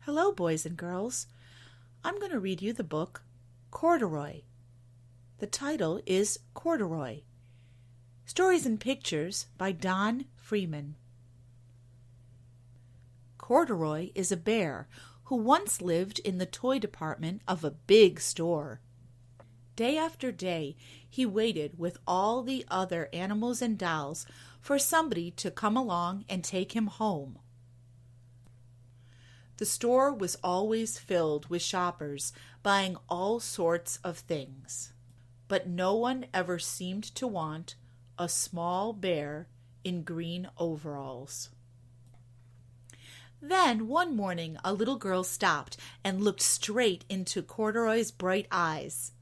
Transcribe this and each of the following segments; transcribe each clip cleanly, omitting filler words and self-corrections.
Hello, boys and girls. I'm going to read you the book Corduroy. The title is Corduroy. Stories and Pictures by Don Freeman. Corduroy is a bear who once lived in the toy department of a big store. Day after day, he waited with all the other animals and dolls for somebody to come along and take him home. The store was always filled with shoppers buying all sorts of things, but no one ever seemed to want a small bear in green overalls. Then one morning a little girl stopped and looked straight into Corduroy's bright eyes.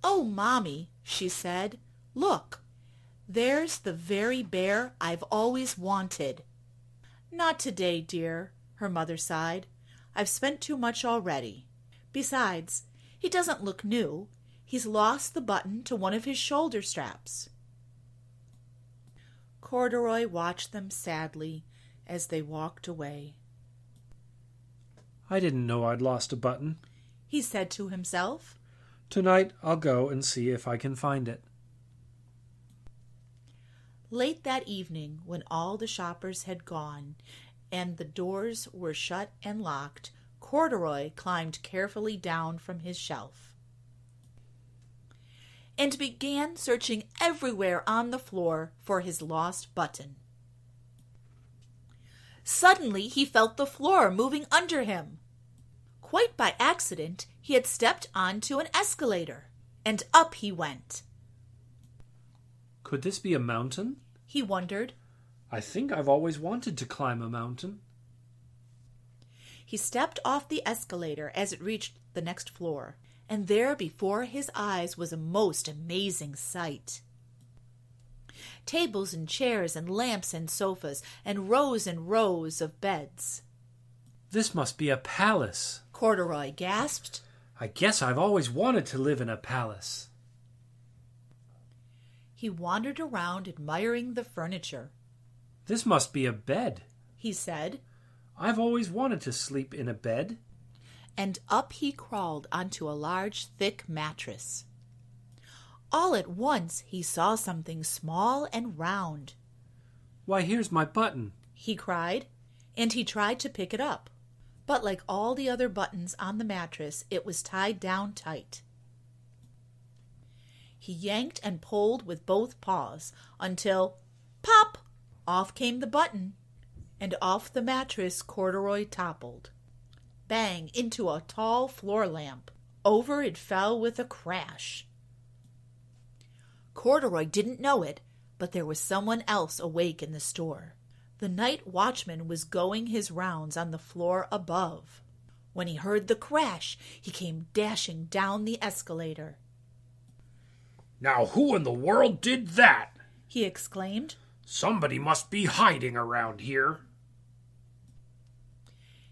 "Oh, Mommy," she said, "look, there's the very bear I've always wanted." "Not today, dear," her mother sighed. "I've spent too much already. Besides, he doesn't look new. He's lost the button to one of his shoulder straps." Corduroy watched them sadly as they walked away. "I didn't know I'd lost a button," he said to himself. "Tonight I'll go and see if I can find it." Late that evening, when all the shoppers had gone and the doors were shut and locked, Corduroy climbed carefully down from his shelf and began searching everywhere on the floor for his lost button. Suddenly he felt the floor moving under him. Quite by accident, he had stepped onto an escalator, and up he went. "Could this be a mountain?" he wondered. "I think I've always wanted to climb a mountain." He stepped off the escalator as it reached the next floor, and there before his eyes was a most amazing sight. Tables and chairs and lamps and sofas and rows of beds. "This must be a palace," Corduroy gasped. "I guess I've always wanted to live in a palace." He wandered around admiring the furniture. "This must be a bed," he said. "I've always wanted to sleep in a bed." And up he crawled onto a large, thick mattress. All at once he saw something small and round. "Why, here's my button," he cried, and he tried to pick it up. But like all the other buttons on the mattress, it was tied down tight. He yanked and pulled with both paws until, pop, off came the button, and off the mattress Corduroy toppled. Bang into a tall floor lamp. Over it fell with a crash. Corduroy didn't know it, but there was someone else awake in the store. The night watchman was going his rounds on the floor above. When he heard the crash, he came dashing down the escalator. "Now who in the world did that?" he exclaimed. "Somebody must be hiding around here."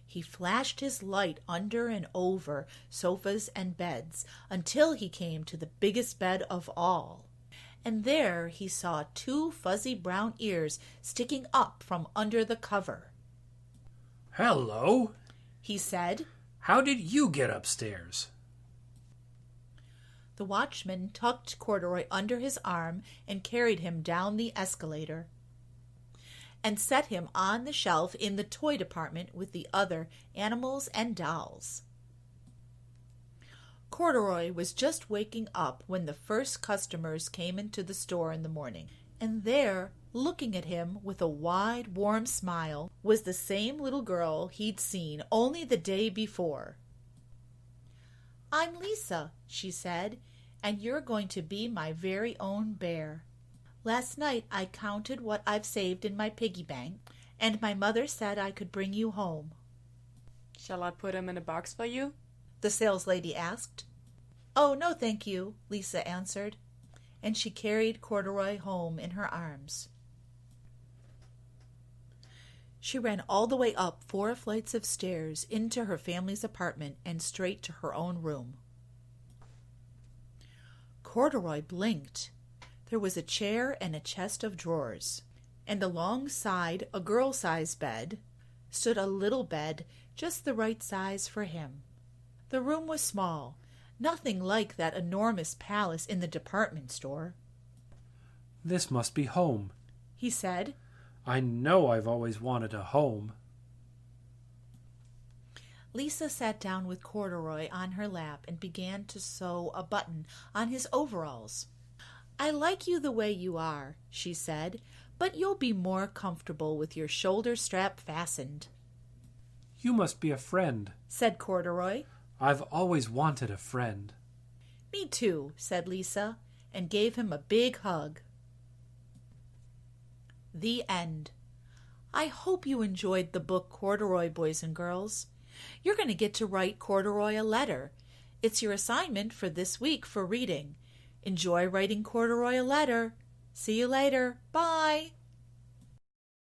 He flashed his light under and over sofas and beds until he came to the biggest bed of all. And there he saw two fuzzy brown ears sticking up from under the cover. "Hello," he said. "How did you get upstairs?" The watchman tucked Corduroy under his arm and carried him down the escalator and set him on the shelf in the toy department with the other animals and dolls. Corduroy was just waking up when the first customers came into the store in the morning, and there, looking at him with a wide, warm smile, was the same little girl he'd seen only the day before. "I'm Lisa," she said, "and you're going to be my very own bear. Last night I counted what I've saved in my piggy bank, and my mother said I could bring you home." "Shall I put him in a box for you?" the saleslady asked. "Oh, no, thank you," Lisa answered, and she carried Corduroy home in her arms. She ran all the way up 4 flights of stairs into her family's apartment and straight to her own room. Corduroy blinked. There was a chair and a chest of drawers, and alongside a girl-sized bed, stood a little bed just the right size for him. The room was small, nothing like that enormous palace in the department store. This must be home, he said. I know I've always wanted a home. Lisa sat down with Corduroy on her lap and began to sew a button on his overalls. I like you the way you are, she said, but you'll be more comfortable with your shoulder strap fastened. You must be a friend, said Corduroy. I've always wanted a friend. Me too, said Lisa, and gave him a big hug. The end. I hope you enjoyed the book Corduroy, boys and girls. You're going to get to write Corduroy a letter. It's your assignment for this week for reading. Enjoy writing Corduroy a letter. See you later. Bye.